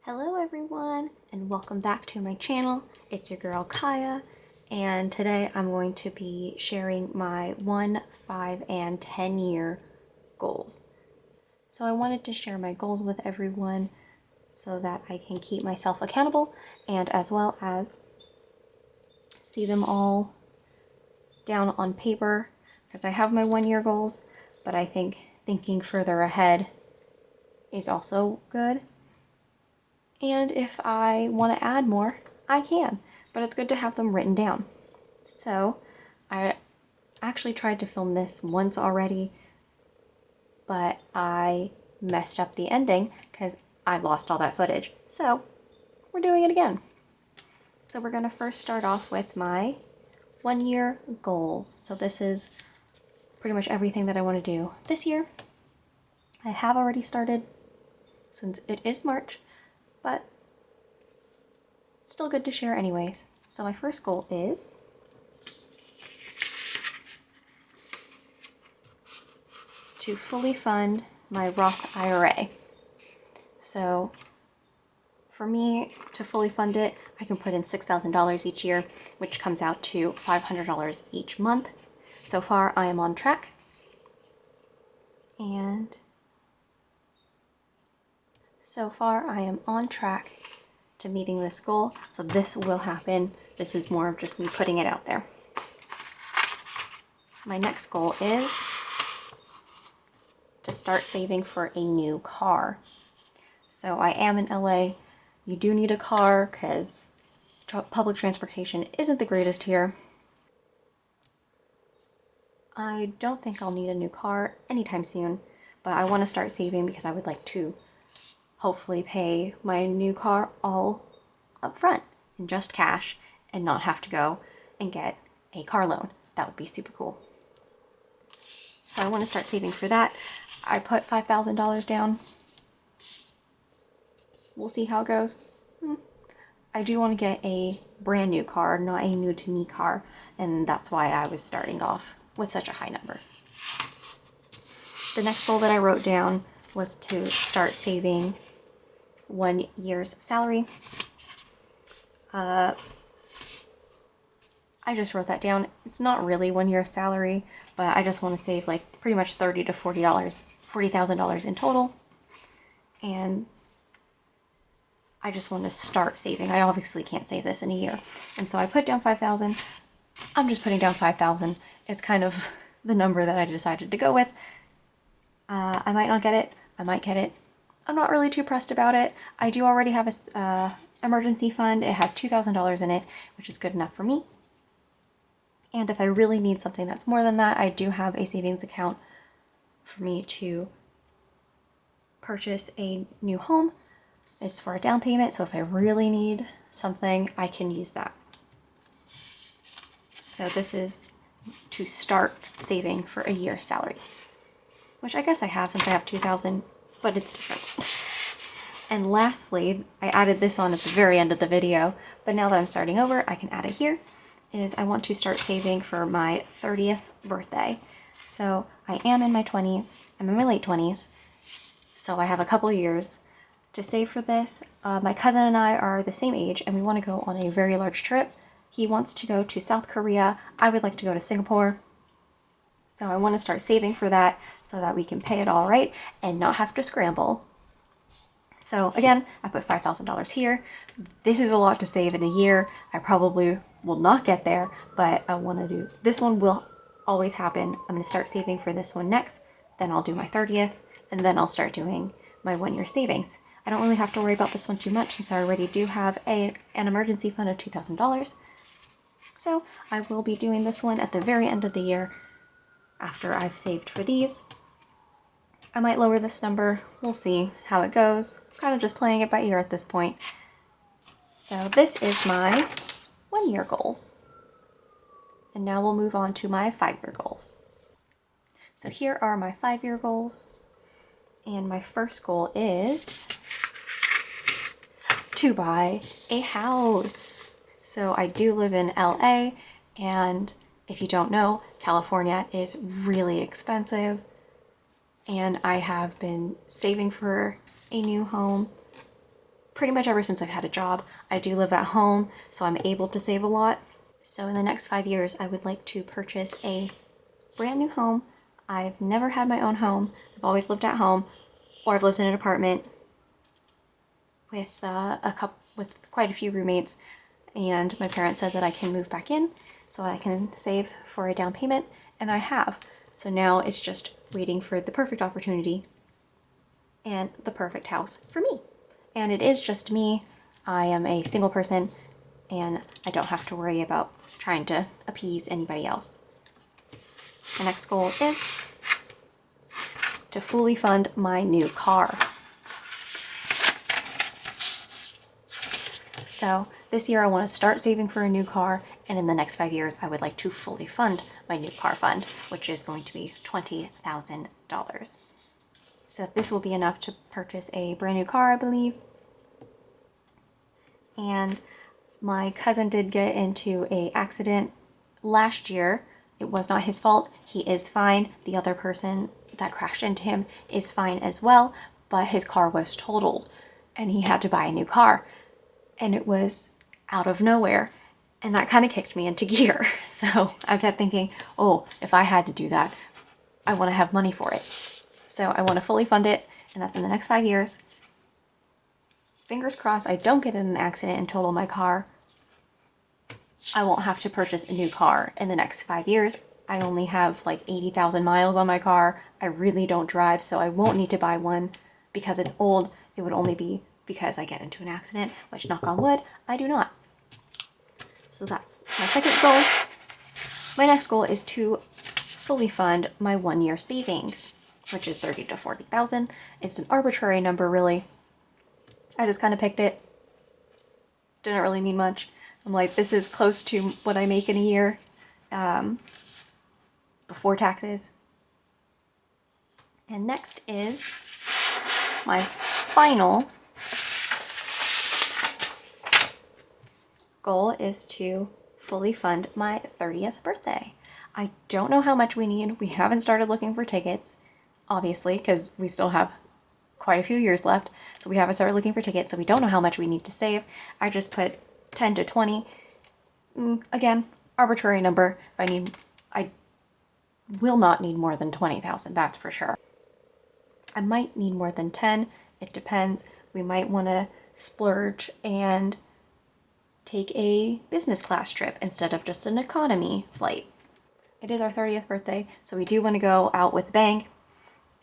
Hello everyone and welcome back to my channel. It's your girl Kaya, and today I'm going to be sharing my 1, 5, and 10 year goals. So I wanted to share my goals with everyone so that I can keep myself accountable and as well as see them all down on paper, because I have my 1 year goals, but I think thinking further ahead is also good. And if I want to add more, I can, but it's good to have them written down. So I actually tried to film this once already, but I messed up the ending because I lost all that footage. So we're doing it again. So we're going to first start off with my 1 year goals. So this is pretty much everything that I want to do this year. I have already started since it is March, but still good to share anyways. So my first goal is to fully fund my Roth IRA. So for me to fully fund it, I can put in $6,000 each year, which comes out to $500 each month. So far I am on track. And so far I am on track to meeting this goal. So this will happen. This is more of just me putting it out there. My next goal is to start saving for a new car. So I am in LA. You do need a car because public transportation isn't the greatest here. I don't think I'll need a new car anytime soon, but I want to start saving because I would like to hopefully pay my new car all up front in just cash and not have to go and get a car loan. That would be super cool. So I want to start saving for that. I put $5,000 down. We'll see how it goes. I do want to get a brand new car, not a new to me car, and that's why I was starting off with such a high number. The next goal that I wrote down was to start saving 1 year's salary. I just wrote that down. It's not really 1 year's salary, but I just want to save like pretty much $30,000 to $40,000 in total. And I just want to start saving. I obviously can't save this in a year. And so I put down 5,000. I'm just putting down 5,000. It's kind of the number that I decided to go with. I might not get it. I might get it. I'm not really too pressed about it. I do already have a emergency fund. It has $2,000 in it, which is good enough for me. And if I really need something that's more than that, I do have a savings account for me to purchase a new home. It's for a down payment, so if I really need something, I can use that. So this is to start saving for a year's salary, which I guess I have since I have 2,000, but it's different. And lastly, I added this on at the very end of the video, but now that I'm starting over, I can add it here, is I want to start saving for my 30th birthday. So I am in my 20s, I'm in my late 20s, so I have a couple years to save for this. My cousin and I are the same age and we want to go on a very large trip. He wants to go to South Korea. I would like to go to Singapore. So I want to start saving for that so that we can pay it all right and not have to scramble. So again, I put $5,000 here. This is a lot to save in a year. I probably will not get there, but I want to do, this one will always happen. I'm going to start saving for this one next, then I'll do my 30th, and then I'll start doing my 1 year savings. I don't really have to worry about this one too much since I already do have an emergency fund of $2,000. So I will be doing this one at the very end of the year after I've saved for these. I might lower this number. We'll see how it goes. Kind of just playing it by ear at this point. So this is my 1 year goals. And now we'll move on to my 5 year goals. So here are my 5 year goals. And my first goal is to buy a house. So I do live in LA, and if you don't know, California is really expensive. And I have been saving for a new home pretty much ever since I've had a job. I do live at home, so I'm able to save a lot. So in the next 5 years, I would like to purchase a brand new home. I've never had my own home. I've always lived at home, or I've lived in an apartment with with quite a few roommates. And my parents said that I can move back in, so I can save for a down payment, and I have. So now it's just waiting for the perfect opportunity and the perfect house for me. And it is just me. I am a single person, and I don't have to worry about trying to appease anybody else. My next goal is to fully fund my new car. So this year I want to start saving for a new car, and in the next 5 years I would like to fully fund my new car fund, which is going to be $20,000. So this will be enough to purchase a brand new car, I believe. And my cousin did get into an accident last year. It was not his fault. He is fine. The other person that crashed into him is fine as well, but his car was totaled and he had to buy a new car. And it was out of nowhere. And that kind of kicked me into gear. So I kept thinking, oh, if I had to do that, I want to have money for it. So I want to fully fund it, and that's in the next 5 years. Fingers crossed I don't get in an accident and total my car. I won't have to purchase a new car in the next 5 years. I only have like 80,000 miles on my car. I really don't drive, so I won't need to buy one because it's old. It would only be because I get into an accident, which, knock on wood, I do not. So that's my second goal. My next goal is to fully fund my 1 year savings, which is 30 to 40,000. It's an arbitrary number, really. I just kind of picked it. Didn't really mean much. I'm like, this is close to what I make in a year before taxes. And next is my final goal is to fully fund my 30th birthday. I don't know how much we need. We haven't started looking for tickets, obviously, because we still have quite a few years left. So we haven't started looking for tickets, so we don't know how much we need to save. I just put 10 to 20. Again, arbitrary number. I will not need more than 20,000, that's for sure. I might need more than 10. It depends. We might want to splurge and take a business class trip instead of just an economy flight. It is our 30th birthday, so we do want to go out with a bang.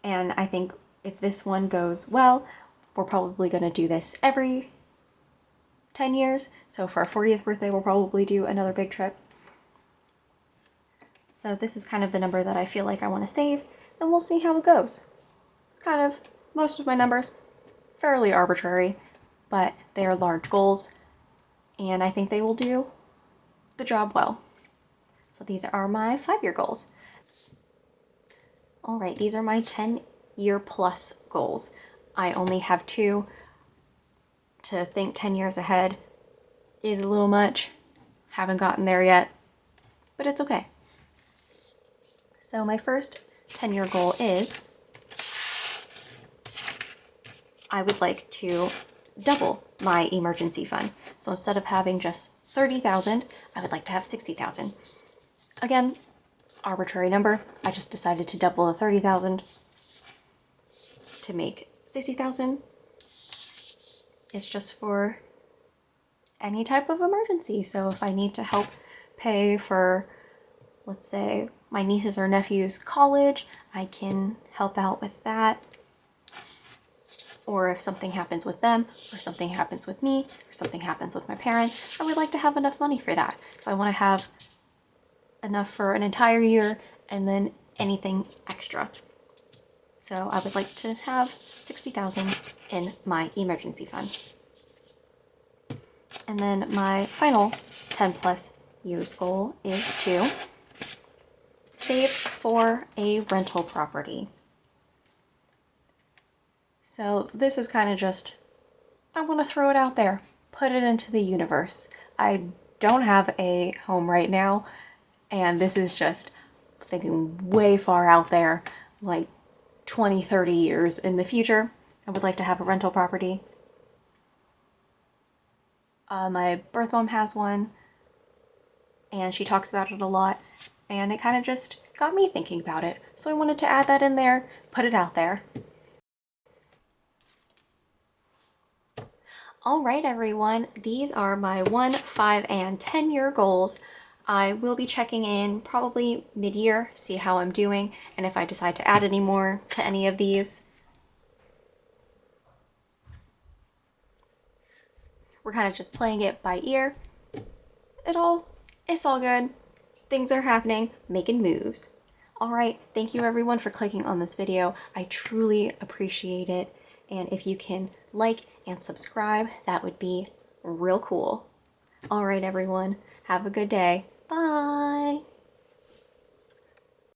And I think if this one goes well, we're probably going to do this every 10 years. So for our 40th birthday, we'll probably do another big trip. So this is kind of the number that I feel like I want to save, and we'll see how it goes. Kind of, most of my numbers, fairly arbitrary, but they are large goals, and I think they will do the job well. So these are my 5-year goals. All right, these are my 10-year plus goals. I only have 2. To think 10 years ahead is a little much. Haven't gotten there yet, but it's okay. So my first 10-year goal is I would like to double my emergency fund. So instead of having just 30,000, I would like to have 60,000. Again, arbitrary number. I just decided to double the 30,000 to make 60,000. It's just for any type of emergency. So if I need to help pay for, let's say, my nieces or nephews' college, I can help out with that. Or if something happens with them, or something happens with me, or something happens with my parents, I would like to have enough money for that. So I want to have enough for an entire year and then anything extra. So I would like to have 60,000 in my emergency fund. And then my final 10 plus years goal is to save for a rental property. So this is kind of just, I want to throw it out there, put it into the universe. I don't have a home right now, and this is just thinking way far out there, like 20, 30 years in the future. I would like to have a rental property. My birth mom has one, and she talks about it a lot, and it kind of just got me thinking about it. So I wanted to add that in there, put it out there. All right, everyone, these are my 1, 5, and 10-year goals. I will be checking in probably mid-year, see how I'm doing, and if I decide to add any more to any of these. We're kind of just playing it by ear. It's all good. Things are happening, making moves. All right, thank you everyone for clicking on this video. I truly appreciate it. And if you can like and subscribe, that would be real cool. All right, everyone, have a good day. Bye.